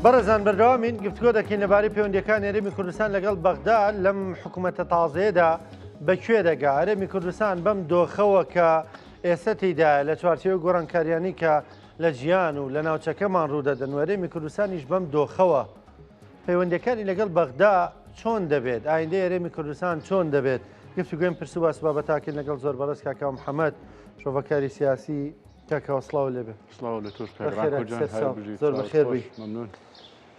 بەڕێزان بەردەوامین گفتگۆ دەکەین لەبارەی پەیوەندیەکان هەرێمی کوردستان لەگەڵ بەغدا لەم حکوومەتە تازەیەدا بەکوێ دەگا. هەرێمی کوردستان بەم دۆخەوە کە ئێستا تێدایە لە چوارچێوەی گۆڕانکاریانی کە لە ژیان و لە ناوچەکەمان ڕوودەدەن و هەرێمی کوردستانیش بەم دۆخەوە پەیوەندیەکانی لەگەڵ بەغدا چۆن دەبێت؟ ئایندەی هەرێمی کوردستان چۆن دەبێت؟ گفتگوێم پرسو باس بابەتاکەین لەگەڵ زۆر بەڕێز کاکا محەممەد شۆڤەکاری سیاسی کاکەوە سڵاو لێبێ. زۆر بەخێر بی.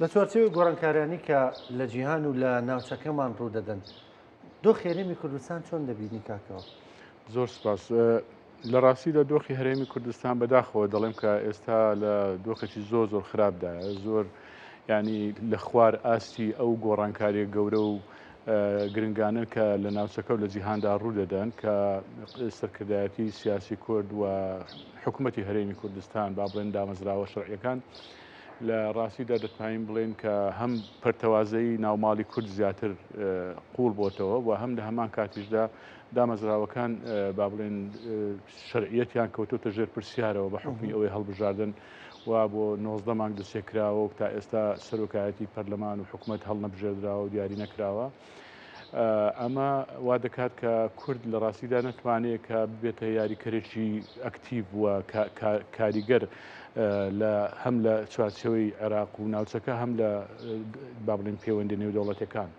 لە چوارچێوەی گۆڕانکاریانی کە لە جیهان و لە ناوچەکەمان ڕوودەدەن دۆخی هەرێمی کوردستان چۆن دەبینی کاکەوە؟ زۆر سپاس. لە ڕاستیدا دۆخی هەرێمی کوردستان بەداخەوە دەڵێم کە ئێستا لە دۆخێکی زۆر خراپدایە، زۆر ینی لە خوار ئاستی ئەو گۆڕانکاریە گەورە و گرنگانن کە لە ناوچەکە و لە جیهاندا ڕوودەدەن کە سەرکردایەتی سیاسی کورد و حکوومەتی هەرێمی کوردستان با بڵێن دامەزراوە شەرعیەکان لە ڕاستیدا دەتوانین بڵێن کە هەم پەرتەوازەی ناوماڵی کورد زیاتر قوڵ بۆتەوە و هەم لە هەمان کاتیشدا دامەزراوەکان با بڵێن شەرعیەتیان کەوتوتە ژێر پرسیارەوە بە حکمی ئەوەی هەڵبژاردن و بۆ 19 مانگ دەستێکراوە و تا ئێستا سەرۆکایەتی پەرلەمان و حکوومەت هەڵ نەبژێردراوە و دیاری نەکراوە. ئەمە وا دەکات کە کورد لە ڕاستیدا نەتوانێت کە ببێتە یاریکەرێکی ئەکتیڤ وە کاریگەر هەم لە چوارچەوەی عێراق و ناوچەکە هەم لە با بڵێن پەیوەندی نێودەوڵەتەکان.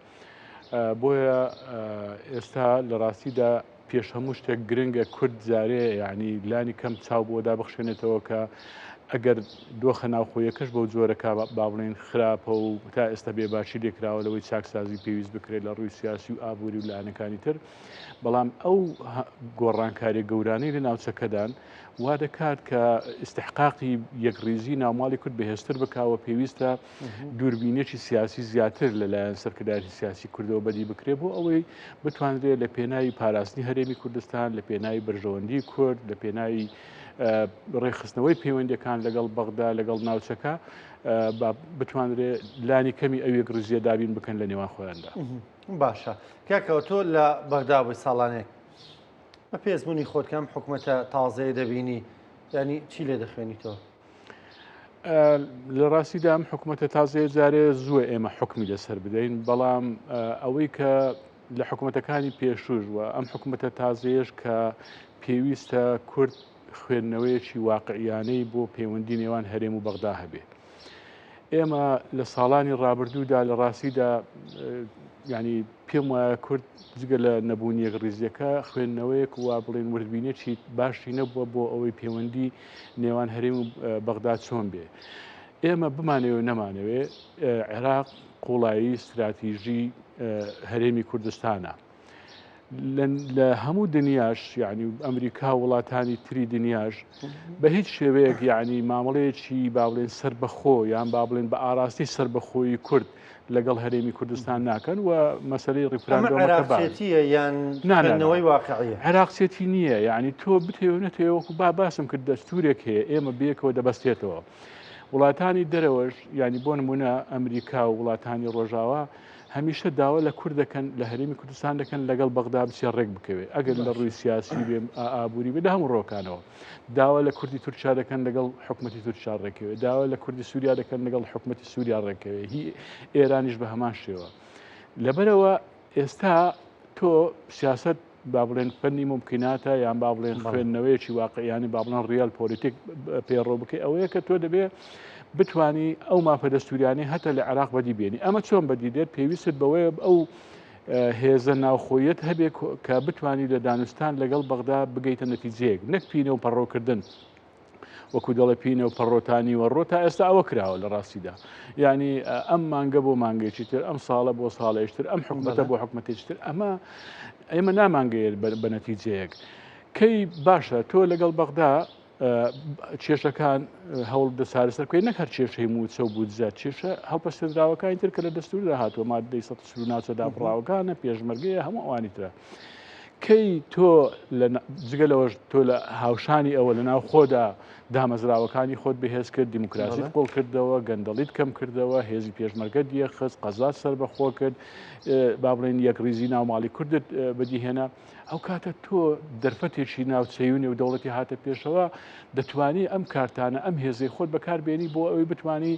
بۆیە ئێستا لە ڕاستیدا پێش هەموو شتێک گرنگە کورد جارێ یعنی لانی کەم چاو بۆ دابخشێنێتەوە کە ئەگەر دۆخە ناوخۆیەکەش بەو جۆرەکە با بڵێن خراپە و تا ئێستا بێباشی لێکراوە لەوەی چاکسازی پێویست بکرێت لە ڕووی سیاسی و ئابووری و لایەنەکانی تر، بەڵام ئەو گۆڕانکاری گەورانەی لە ناوچەکەدان وا دەکات کە استحقاقی یەکڕیزی ناوماڵی کورد بەهێزتر بکاوە پێویستە دووربینێکی سیاسی زیاتر لەلایەن سەرکردایەتی سیاسی کوردەوە بەدی بکرێت بۆ ئەوەی بتوانرێت لە پێناوی پاراستنی هەرێمی کوردستان، لە پێناوی بەرژەوەندی کورد، لە پێناوی ڕێخستنەوەی پەیوەندیەکان لەگەڵ بەغدا لەگەڵ ناوچەکە بتوانرێت لانی کەمی ئەو یەکڕیزیە دابین بکەن لە نێوان خۆیاندا. باشە کاکەوە تۆ لە بەغدا بووی ساڵانێک بە پێزبوونی خۆت کەم حکوومەتە تازەیە دەبینی، ینی چی لێ دەخوێنی تۆ؟ لە ڕاستیدا ئەم حکوومەتە تازەیە جارێ زووە ئێمە حکمی لەسەر بدەین، بەڵام ئەوەی کە لە حکوومەتەکانی پێشوش وە ئەم حکوومەتە تازەیەش کە پێویستە کورد خوێندنەوەیەکی واقعیانەی بۆ پەیوەندی نێوان هەرێم و بەغدا هەبێ. ئێمە لە ساڵانی ڕابردوودا لە ڕاستیدا ینی پێم وایە کورد جگە لە نەبوونی یەکڕیزیەکە خوێندنەوەیەک وا بڵێن وردبینێکی باشی نەبووە بۆ ئەوەی پەیوەندی نێوان هەرێم و بەغدا چۆن بێ. ئێمە بمانەوە نەمانەوێ عێراق قوڵایی استراتیژی هەرێمی کوردستانە. لە هەموو دنیاش یعنی ئەمریکا وڵاتانی تری دنیاش بە هیچ شێوەیەک یعنی مامەڵەیەکی با بڵێن سربەخۆ یان با بڵێن بە ئاراستی سربەخۆی کورد لەگەڵ هەرێمی کوردستان ناکەن و مەسەلەی ڕیفراندۆمەکە یان خوێندنەوەی واقعیە. عێراقچێتی نییە، یعنی تۆ بتێونێتەوەکو باسم کرد دەستورێک هەیە ئێمە بەیەکەوە دەبەستێتەوە. وڵاتانی دەرەوەش ینی بۆ نمونە ئەمریکا و وڵاتانی ڕۆژاوە هەمیشە داوا لە کورد دەکەن لە هەرێمی کوردستان دەکەن لەگەڵ بەغدا بچێ ڕێک بکەوێت ئەگەر لە ڕووی سیاسی بێ ئابووری بێ لە هەموو ڕۆکانەوە. داوا لە کوردی تورکیا دەکەن لەگەڵ حکوومەتی تورکیا ڕێکەوێت، داوا لە کوردی سووریا دەکەن لەگەڵ حکوومەتی سووریا ڕێکەوێت، هی ئێرانیش بە هەمان شێوە. لەبەرەوە ئێستا تۆ سیاست با بڵێن فەنی ممکناتە یان با بڵێن خوێندنەوەیەکی واقعیانی با بڵێن ڕیال پۆلیتیک پێڕۆ بکەی ئەوەیە کە تۆ دەبێت بتانی ئەو مافە دەستوریانی هەتە لە عێراق بەدی بێنی. ئەمە چۆن بەدی دێت؟ پێویست بەوەیە ئەو هێزە ناوخۆیەت هەبێ کە بتانی لە دانوستان لەگەڵ بەغدا بگەیتە نەتیجەیەک، نەک پینە و پەڕۆکردن وەکو دەڵێ پینە و پەڕۆتانی وەڕۆ تا ئێستا ئەوە کراوە لە ڕاستیدا. ینی ئەم مانگە بۆ مانگەیەکی تر، ئەم ساڵە بۆ ساڵێشتر، ئەم حکوومەتە بۆ حکوومەتێکتر، ئێمە نامانگەیت بە نەتیجەیەک. کەی باشە تۆ لەگەڵ بەغدا کێشەکان هەوڵ دەسارسەرکوی نەک هەر کێشەی موچە و بودجە کێشە هەڵپەستێدراوەکانی تر کە لە دەستوردا هاتووە مادەی 1970 داپڕاوەکانە پێشمەرگەیە هەموو ئەوانی ترە. کەی تۆ جگە لەوەش تۆ لە هاوشانی ئەوە لە ناو خۆدا دامەزراوەکانی خۆت بەهێز کرد، دیموکراسیت قۆڵ کردەوە، گەندەڵیت کەم کردەوە، هێزی پێشمەرگە دیەخست، قەزات سەربەخۆ کرد، با بڵێن یەکڕیزی ناوماڵی کوردت بەدیهێنا، ئەو کاتە تۆ دەرفەتێکی ناوچەی و نێودەوڵەتی هاتە پێشەوە دەتوانی ئەم کارتانە ئەم هێزەی خۆت بەکاربێنی بۆ ئەوەی بتوانی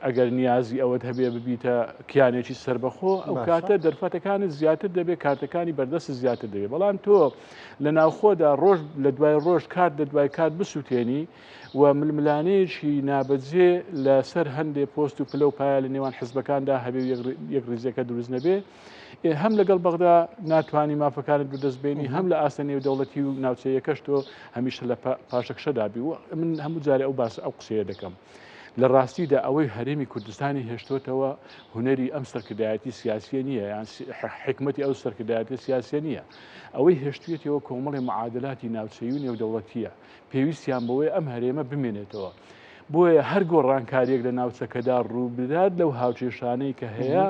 ئەگەر نیازی ئەوەت هەبێ ببیتە کیانێکی سربەخۆ ئەو کاتە دەرفەتەکانت زیاتر دەبێت کارتەکانی بەردەست زیاتر دەبێت بەڵام تۆ لە ناوخۆدا ڕۆژ لە دوای ڕۆژ کات لە دوای کات بسووتێنی و ململانەیەکی نابەجێ لەسەر هەندێک پۆست و پلە و پایە لە نێوان حزبەکاندا هەبێ یەک ڕیزەکە دروست نەبێ هەم لەگەڵ بەغدا ناتوانانی مافەکانت بردەستبێنی هەم لە ئاستە نێودەوڵەتی و ناوچەیەکەش تۆ هەمیشە لە پاشەکشەدابی و من هەموو جارێ ئەو قسەیە دەکەم لە ڕاستیدا ئەوەی هەرێمی کوردستانی هێشتۆتەوە هونەری ئەم سەرکردایەتی سیاسیە نییە یان حکمەتی ئەو سەرکردایەتی سیاسیە نییە ئەوەی هێشتوێتەوە کۆمەڵی معادلاتی ناوچەیی و نێودەوڵەتیە پێویستیان بەوەی ئەم هەرێمە بمێنێتەوە بۆیە هەر گۆڕانکاریەک لە ناوچەکەدا ڕوو بدات لەو هاوچێشانەی کە هەیە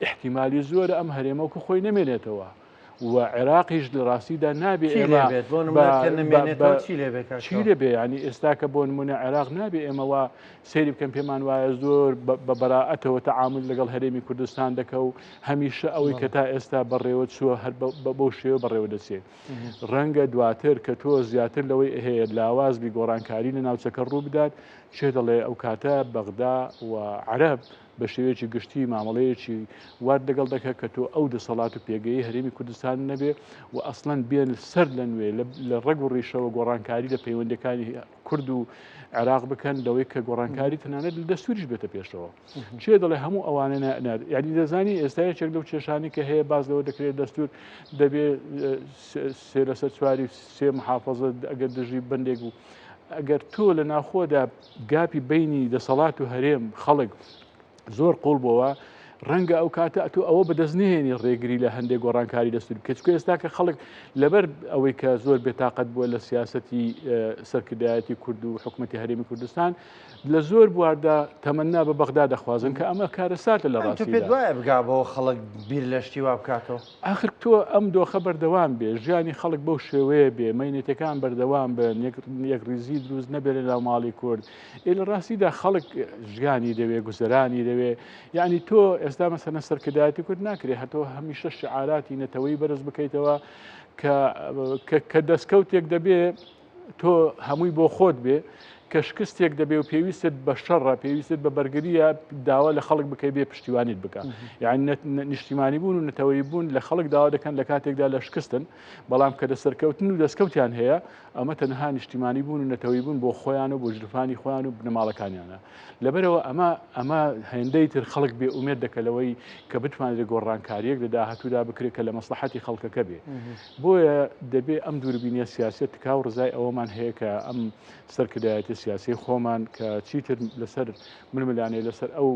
احتیمالی زۆرە ئەم هەرێمەکو خۆی نەمێنێتەوە و عێراقیش لە ڕاستیدا نابێ چی لێبێ ینی ئێستا کە بۆ نمونە عێراق نابێ ئێمەوە سەیری بکەم پێمان وایە زۆر بە بەراعەتەوە تەعامل لەگەڵ هەرێمی کوردستان دەکە و هەمیشە ئەوەی کە تا ئێستا بەڕێوە چووە هەر بەو شێوە بەڕێوە دەچێت ڕەنگە دواتر کە تۆ زیاتر لەوەی هەیە لاوازبی گۆڕانکاری لە ناوچەکە ڕوو بدات چێ دەڵێ ئەو کاتە بەغدا و عەرەب بە شێوەیەکی گشتی مامەڵەیەکی وارد لەگەڵ دەکە کە تۆ ئەو دەسەڵات و پێگەی هەرێمی کوردستان نەبێ و ئەسڵەن بێن سەر لە نوێ لە ڕێگ و ڕیشەوە گۆڕانکاری لە پەیوەندەکانی کورد و عێراق بکەن لەوەی کە گۆڕانکاری تەنانەت لە دەستوریش بێتە پێشەوە چێ دەڵێ هەموو ئەوانە یعنی دەزانی ئێستا یەکێک لەو کێشانی کە هەیە باز لەوە دەکرێت دەستور دەبێت سێ لەسەر چواری سێ محافەزە ئەگەر دژی بندێک و ئەگەر تۆ لە ناوخۆدا گاپی بینی دەسەڵات و هەرێم خەڵک زۆر قوڵ بووە ڕەنگە ئەو کاتە ئەتو ئەوە بەدەستنێنی ڕێگری لە هەندێک گۆڕانکاری دەستوری کەچکە ئێستا کە خەڵک لەبەر ئەوەی کە زۆر بێتاقەت بووە لە سیاسەتی سەرکردایەتی کورد و حکوومەتی هەرێمی کوردستان لە زۆر بواردا تەمەنا بە بەغدا دەخوازن کە ئەمە کارەساتە لە ڕاستی پێ دوایە بگابەوە خەڵک بیر لە شتی وا بکاتەوە ئاخر تۆ ئەم دۆخە بەردەوام بێ ژیانی خەڵک بەو شێوەیە بێ مەینێتەکان بەردەوام بن یەک ریزی دروست نەبێت لە ماڵی کورد لە ڕاستیدا خەڵک ژیانی دەوێ گوزەرانی دەوێ یعنی تۆ ئێستا مەسەنە سەرکردایەتی کورد ناکرێ هەتۆ هەمیشە شعاراتی نەتەوەی بەرز بکەیتەوە کە دەستکەوتێک دەبێ تۆ هەمووی بۆ خۆت بێ کە شکستێک دەبێ و پێویستت بە شەڕە پێویستت بە بەرگریە داوا لە خەڵک بکەی بێ پشتیوانیت بکە یعنی نیشتیمانی بوون و نەتەوەی بوون لە خەڵک داوا دەکەن لە کاتێکدا لە شکستن بەڵام کە دەسەرکەوتن و دەستکەوتیان هەیە ئەمە تەنها نیشتیمانی بوون و نەتەوەی بوون بۆ خۆیان و بۆ ژرفانی خۆیان و بنەماڵەکانیانە لەبەرەوە ئەمە هێندەی تر خەڵک بێ ئومێد دەکەلەوەی کە بتوانێت گۆڕانکاریەک لە داهاتوودا بکرێت کە لە مەسلحەتی خەڵکەکە بێ بۆیە دەبێ ئەم دووربینیە سیاسەت تکاو ڕزای ئەوەمان هەیە کە ئەم سەرکردایەتی سیاسی خۆمان کە چیتر لەسەر ململانێ لەسەر ئەو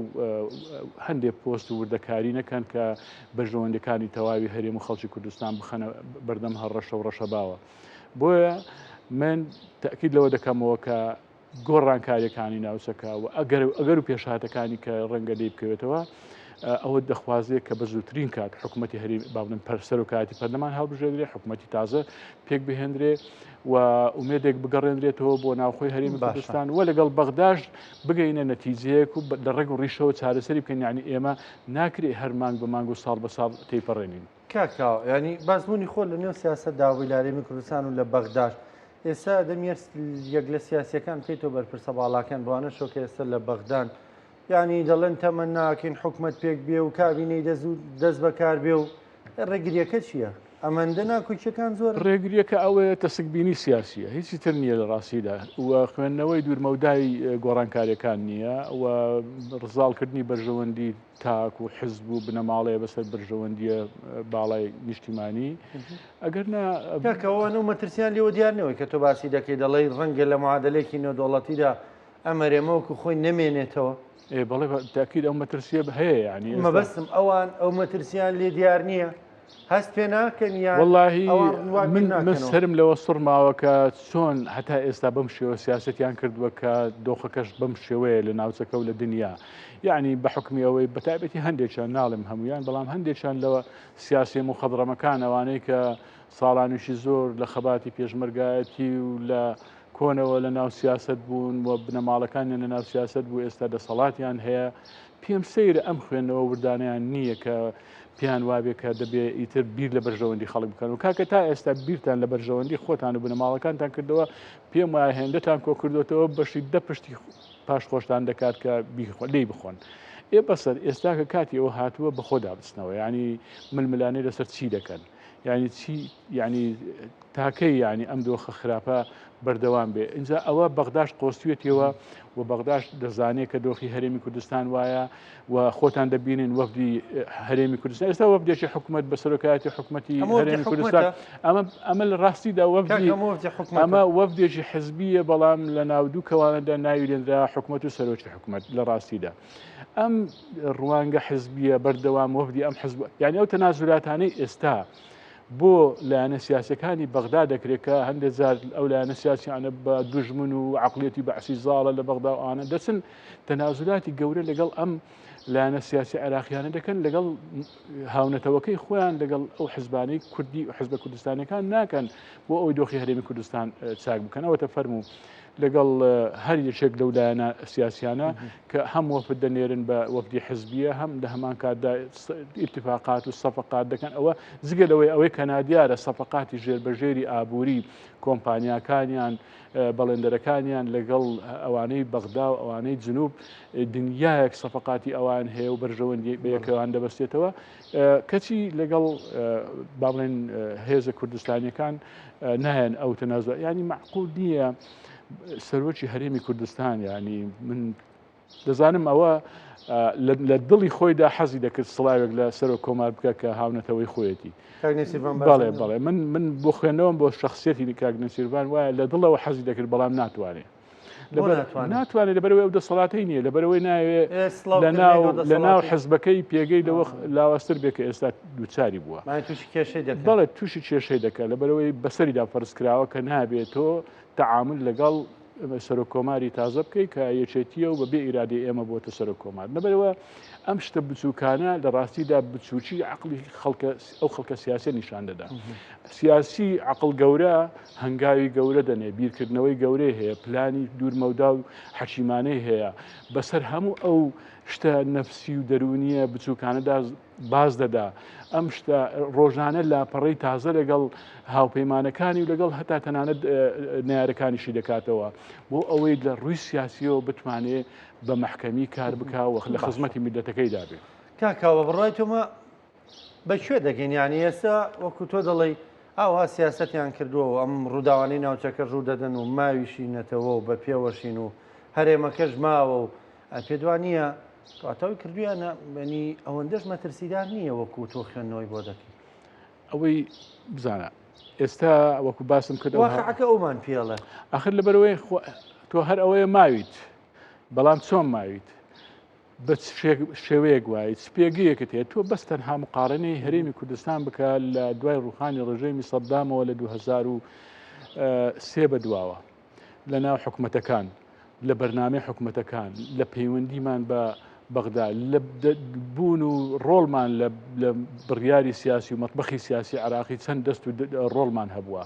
هەندێک پۆست و وردەکاری نەکەن کە بەژەوەندەکانی تەواوی هەرێم و خەڵکی کوردستان بخەنە بەردەم هەڕەشە و ڕەشەباوە بۆیە من تاکید لەوە دەکەمەوە کە گۆڕانکاریەکانی ناوچەکە و ئەگەر و پێشهاتەکانی کە ڕەنگە لێ بکەوێتەوە ئەوە دەخوازێت کە بە زووترین کات حکوومەتی هەری باڵن پەرسەر و کاتی پەرلەمان هەڵبژێنرێ حکوومەتی تازە پێک بهێنرێ و ئومێدێک بگەڕێنرێتەوە بۆ ناوخۆی هەرێمی کوردستان و لەگەڵ بەغداش بگەینە نەتیجەیەک و لە ڕێگ و ڕیشەوە چارەسەری بکەین یعنی ئێمە ناکرێ هەر مانگ بە مانگ و ساڵ بە ساڵ تێپەڕێنین کاکاو ینی بازبوونی خۆ لە نێو سیاست داوای لە هەرێمی کوردستان و لە بەغداش ئێستا دەمێر یەک لە سیاسیەکان بکەیتەوە بەرپرسە باڵاکان بوانە شۆکە ئێستا لە بەغدان یعنی دەڵێن تەمە ناکەین حکوومەت پێک بێ و کابینەی دەست بەکار بێ و ڕێگریەکە چییە؟ ئەمەندە ناکوچەکان زۆر ڕێگریەکە ئەوەیە تەسکبینی سیاسیە هیچی تر نییە لە ڕاستیدا و خوێندنەوەی دوورمەودای گۆڕانکاریەکان نییە و ڕزاڵکردنی بەرژەوەندی تاک و حزب و بنەماڵەیە بەسەر بەرژەوەندیە باڵای نیشتیمانی ئەگەر ناکەەوە و مەترسیان لێوە دیارنەوەی کە تۆ باسی دەکەی دەڵێ ڕەنگە لە معادلێکی نێودوڵەتیدا ئەمەرێمەوەکو خۆی نەمێنێتەوە بەڵێ تاکید ئەو مەترسیە هەیە ینی مەبەستم ئەوان ئەو مەترسیان لێ دیار نییە هەست پێ ناکەن یان وەڵاهی من سرم لەوە سوڕماوە کە چۆن هەتا ئێستا بەم شێوە سیاسەتیان کردووە کە دۆخەکەش بەم شێوەیە لە ناوچەکە و لە دنیا یعنی بە حکمی ئەوەی بەتایبەتی هەندێکیان ناڵم هەمویان بەڵام هەندێکیان لەوە سیاسی مخەدڕەمەکان ئەوانەی کە ساڵانیشی زۆر لە خەباتی پێشمەرگایەتی و لە کۆنەوە لە ناو سیاست بوون و بنەماڵەکانیان لە ناو سیاست بوو ئێستا دەسەڵاتیان هەیە پێم سەیرە ئەم خوێندنەوە وردانیان نییە کە پیان وابێ کە دەبێ ئیتر بیر لە بەرژەوەندی خەڵک بکەن و کاکە تا ئێستا بیرتان لە بەرژەوەندی خۆتان و بنەماڵەکانتان کردەوە پێم وایە هێندەتان کۆ کردوێتەوە بەشی دە پشتی پاش خۆشتان دەکات کە لی بخۆن. بەسەر ئێستا کە کاتی ئەوە هاتووە بە خۆدا بچنەوە، ینی ململانەی لەسەر چی دەکەن، ینی چی ینی تاکەی ینی ئەم دۆخە خراپە بەردەوام بێ. اینجا ئەوە بەغداش قۆستوێتەوە و بەغداش دەزانێت کە دۆخی هەرێمی کوردستان وایە و خۆتان دەبینن وەفدی هەرێمی کوردستان ئێستا وەفدێکی حکوومەت بە سەرۆکایەتی حکوومەتی هەرێمی کوردستان ئەمە لە ڕاستیدا ئەمە وەفدێکی حزبیە، بەڵام لە ناودوو کەوانەدا ناویێنرا حکوومەت و سەرۆکی حکوومەت لە ڕاستیدا. ئەم ڕوانگە حزبیە بەردەوام وەفدی ئەم حزب، یعنی ئەو تەنازولاتانەی ئێستا بۆ لایەنە سیاسەکانی بەغدا دەکرێت کە هەندێک جار ئەو لایەنە سیاسیانە بە دوژمن و عقلێتی بەعسی زاڵە لە بەغدا ئەوانە دەچن تەنازولاتی گەورە لەگەڵ ئەم لایەنە سیاسی عێراقیانە دەکەن، لەگەڵ هاونەتەوەکەی خۆیان لەگەڵ ئەو حزبانەی کوردی و حزبە کوردستانەکان ناکەن بۆ ئەوی دۆخی هەرێمی کوردستان چاک بکەن. ئەوەتە فەرموو لەگەڵ هەر یەکێک لەو لایەنە سیاسیانە کە هەم وەفد دەنێرن بە وەفدی حزبیە، هەم لە هەمان کاتدا ئیتفاقات و سەفقات دەکەن. ئەوە جگەلەوەی ئەوەی کەنادیارە سەفقاتی ژێربەژێری ئابووری کۆمپانیاکانیان بەڵێندەرەکانیان لەگەڵ ئەوانەی بەغدا و ئەوانەی جنوب دنیایەک سەفقاتی ئەوان هەیە و بەرژەوەندی بەیەکەوان دەبەستێتەوە، کەچی لەگەڵ با بڵێن هێزە کوردستانیەکان نایەن ئەو تەنازوڵ. ینی معقول نییە سەرۆکی هەرێمی کوردستان، ینی من دەزانم ئەوە لە دڵی خۆیدا حەزی دەکرد سڵاوێک لە سەرۆک کۆمار بکە کە هاونەتەوەی خۆیەتی. بەڵێ من بۆ خوێندنەوە بۆ شخصیەتی کاک نەسیروان وایە لە دڵەوە حەزی دەکرد بەڵام ناتوانێت. ناتوانێت لەبەرەوەی ئەو دەسەڵاتەی نییە، لەبەرەوەی ناوێت لە ناو حزبەکەی پێگەی لەوە لاوەستر بێ کە ئێستا دووچاری بووە. بەڵێ تووشی کێشەی دەکات لەبەرەوەی بەسەریدا فەرزکراوە کە نابێت تۆ تەعامل لەگەڵ سەرۆک کۆماری تازە بکەیت کە یەکێتیە و بەبێ ئیرادی ئێمە بۆتە سەرۆک کۆمار. لەبەرەوە ئەم شتە بچووکانە لە ڕاستیدا بچووکی عقلی ئەو خەڵکە سیاسە نیشان دەدا. سیاسی عقل گەورە هەنگاوی گەورە دەنێ، بیرکردنەوەی گەورەی هەیە، پلانی دوورمەودا و حەشیمانەی هەیە، بەسەر هەموو ئەو شتە نەفسی و دەرونیە بچووکانەدا باز دەدا. ئەم شتە ڕۆژانە لاپەڕەی تازە لەگەڵ هاوپەیمانەکانی و لەگەڵ هەتا تەنانەت نارەکانیشی دەکاتەوە بۆ ئەوەی لە ڕووی سیاسیەوە بتوانێت بە مەحکەمی کار بکاوە لە خزمەتی میلەتەکەی دابێت. کاکاوە بڕای تۆمە بەکوێ دەگەین؟ یانی ئێستا وەکو تۆ دەڵێ ئاوا سیاسەتیان کردووە ئەم ڕووداوانەی ناوچەکە ڕوو دەدەن و ماویشینەتەوە و بە پێوەشین و هەرێمەکەش ماوە و پێدوانیە کاتەوەی کردویانە بەنی ئەوەندەش مەترسیدار نییە وەکو تۆ خوێندنەوەی بۆ دەکەی. ئەوەی بزانە ئێستا وەکو باسم کرد واقعەکە ئەومان پێڵە ئاخر لەبەرەوەی تۆ هەر ئەوەیە ماویت، بەڵام چۆن ماویت بە شێوەیەک وایت سپێگەیەکت هەیە تۆ بەس تەنها مقارنەی هەرێمی کوردستان بکە لە دوای ڕوخانی ڕژێمی سەدامەوە لە 2003 بەدواوە لە ناو حکوومەتەکان، لە بەرنامەی حکوومەتەکان، لە پەیوەندیمان بە بەغدا، لە بوون و ڕۆڵمان لە بڕیاری سیاسی و مەطبەخی سیاسی عراقی چەند دەست و ڕۆڵمان هەبووە.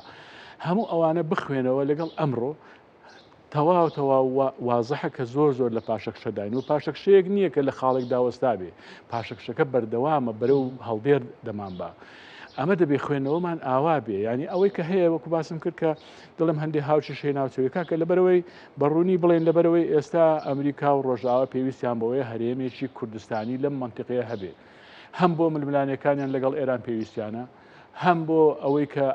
هەموو ئەوانە بخوێنەوە لەگەڵ ئەمڕۆ تەواو وازەحە کە زۆر لە پاشەکشەداین و پاشەکشەیەک نییە کە لە خاڵێک داوەستا بێ، پاشەکشەکە بەردەوامە بەرەو هەڵدێر دەمان بە. ئەمە دەبێ خوێندنەوەمان ئاوا بێ، ینی ئەوەی کە هەیە وەکو باسم کرد کە دڵم هەندێک هاوچی شەی ناوچەوەی کاکە لەبەرەوەی بەڕوونی بڵێن لەبەرەوەی ئێستا ئەمریکا و ڕۆژاوە پێویستیان بەوەی هەرێمێکی کوردستانی لەم منتیقەیە هەبێ، هەم بۆ ململانەکانیان لەگەڵ ئێران پێویستیانە، هەم بۆ ئەوەی کە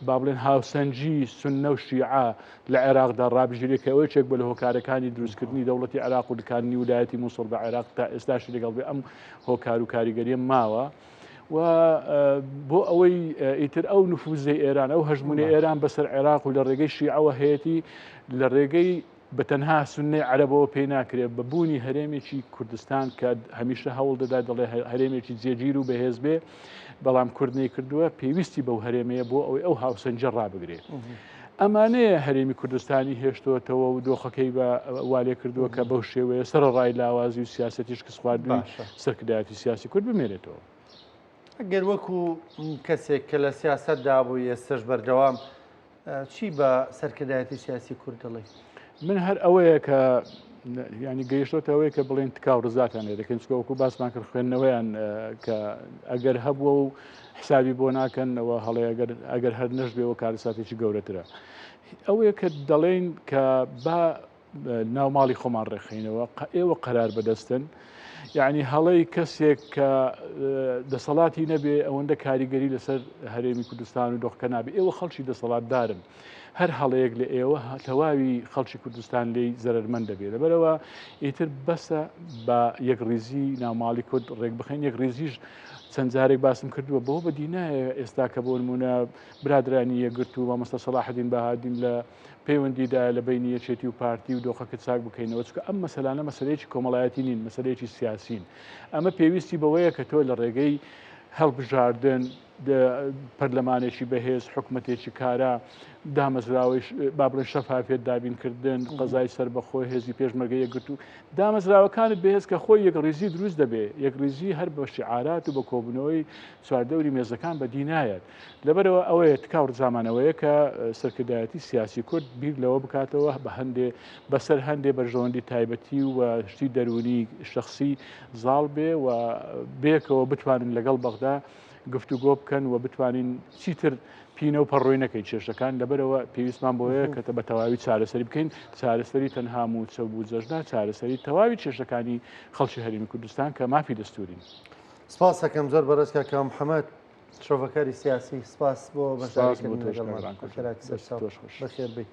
با بڵێن هاوسەنجی سوننە و شیعە لە عێراقدا ڕابژێریکە ئەوەیەک بە لە هۆکارەکانی دروستکردنی دەوڵەتی عێراق و لکانی ویلایەتی مووسڵ بە عێراق تا ئێستاشی لەگەڵ بێ ئەم هۆکار و کاریگەریە ماوە و بۆ ئەوەی ئیتر ئەو نفوزەی ئێران ئەو هەژمونی ئێران بەسەر عێراق و لە ڕێگەی شیعەوە هەیەی لە ڕێگەی بە تەنها سوننەی عەرەبەوە پێی ناکرێت بە بوونی هەرێمێکی کوردستان کە هەمیشە هەوڵ دەدا دەڵێ هەرێمێکی جێگیر و بەهێز بێ، بەڵام کوردنی کردووە پێویستی بەو هەرێمەیە بۆ ئەوەی ئەو هاوسەنجە ڕابگرێت. ئەمانەیە هەرێمی کوردستانی هێشتوەتەوە و دۆخەکەی بە والێ کردووە کە بەو شێوەیە سەرڕای لاوازی و سیاسەتیش کەس خواردنی سەرکردایەتی سیاسی کورد بمێنێتەوە. ئەگەر وەکو کەسێک کە لە سیاست دابوو ئێستش بەردەوام چی بە سەرکردایەتی سیاسی کورد دەڵێ؟ من هەر ئەوەیە کە ینی گەیشتۆتەوەی کە بڵێن تکاو ڕزاتان لێ دەکەن چکەوەکو باسمان کرد خوێندنەوەیان کە ئەگەر هەبووە و حسابی بۆ ناکەنەوە هەڵێ ئەگەر هەر نەش بێەوە کارەساتێکی گەورەترە. ئەوەیە کە دەڵێن کە با ناو ماڵی خۆمان ڕێخینەوە ئێوە قەرار بەدەستن یعنی هەڵەی کەسێک کە دەسەڵاتی نەبێ ئەوەندە کاریگەری لەسەر هەرێمی کوردستان و دۆخکە نابێ ئێوە خەڵکی دەسەڵاتدارن هەر هەڵەیەک لە ئێوە تەواوی خەڵکی کوردستان لی زەرمەند دەبێت لەبەرەوە ئیتر بەسە بە یەکڕێزی ناوماڵی کورد ڕێک بخەین یەکڕێزیش چەند جارێک باسم کردووە بۆ بەدینایە ئێستا کە بۆ نمونە برادرانی یەکگرت و مامۆستا سەلاحەدین بەهادین لە پەیوەندیدا لە بینی یەکێتی و پارتی و دۆخەکە چاک بکەینەوە چکە ئەم مەسەلانە مەسەلەیەکی کۆمەڵایەتی نین مەسەلەیەکی سیاسین ئەمە پێویستی بەوەیە کە تۆ لە ڕێگەی هەڵبژاردن پەرلەمانێکی بەهێز حکومەتێکی کارا دامەزراوەی با بڵێن شەفافێت دابینکردن قەزای سەربەخۆی هێزی پێشمەرگە یەکگرت و دامەزراوەکانت بەهێز کە خۆی یەکڕێزی دروست دەبێ یەکڕێزی هەر بە شعارات و بە کۆبوونەوەی چواردەوری مێزەکان بەدینایەت لەبەرەوە ئەوەیە تکاو ڕزامانەوەیە کە سەرکردایەتی سیاسی کورد بیر لەوە بکاتەوە بە هەندێ بەسەر هەندێ بەرژەوەندی تایبەتی و شتی دەرونی شخصی زاڵ بێ و بێکەوە بتوانن لەگەڵ بەغدا گفتوگۆ بکەن و بتوانین چیتر پینە و پەڕۆی نەکەی کێشەکان لەبەرەوە پێویستمان بۆیە کە بە تەواوی چارەسەری بکەین چارەسەری تەنها و چەبوو جەژنا چارەسەری تەواوی کێشەکانی خەڵکی هەرێمی کوردستان کە مافی دەستورین. سپاس دەکەم زۆر بەڕێز کاکە محەممەد شۆڤەکاری سیاسی سپاس بۆ بەشارکردن لەگەڵمان بەخێر بێ.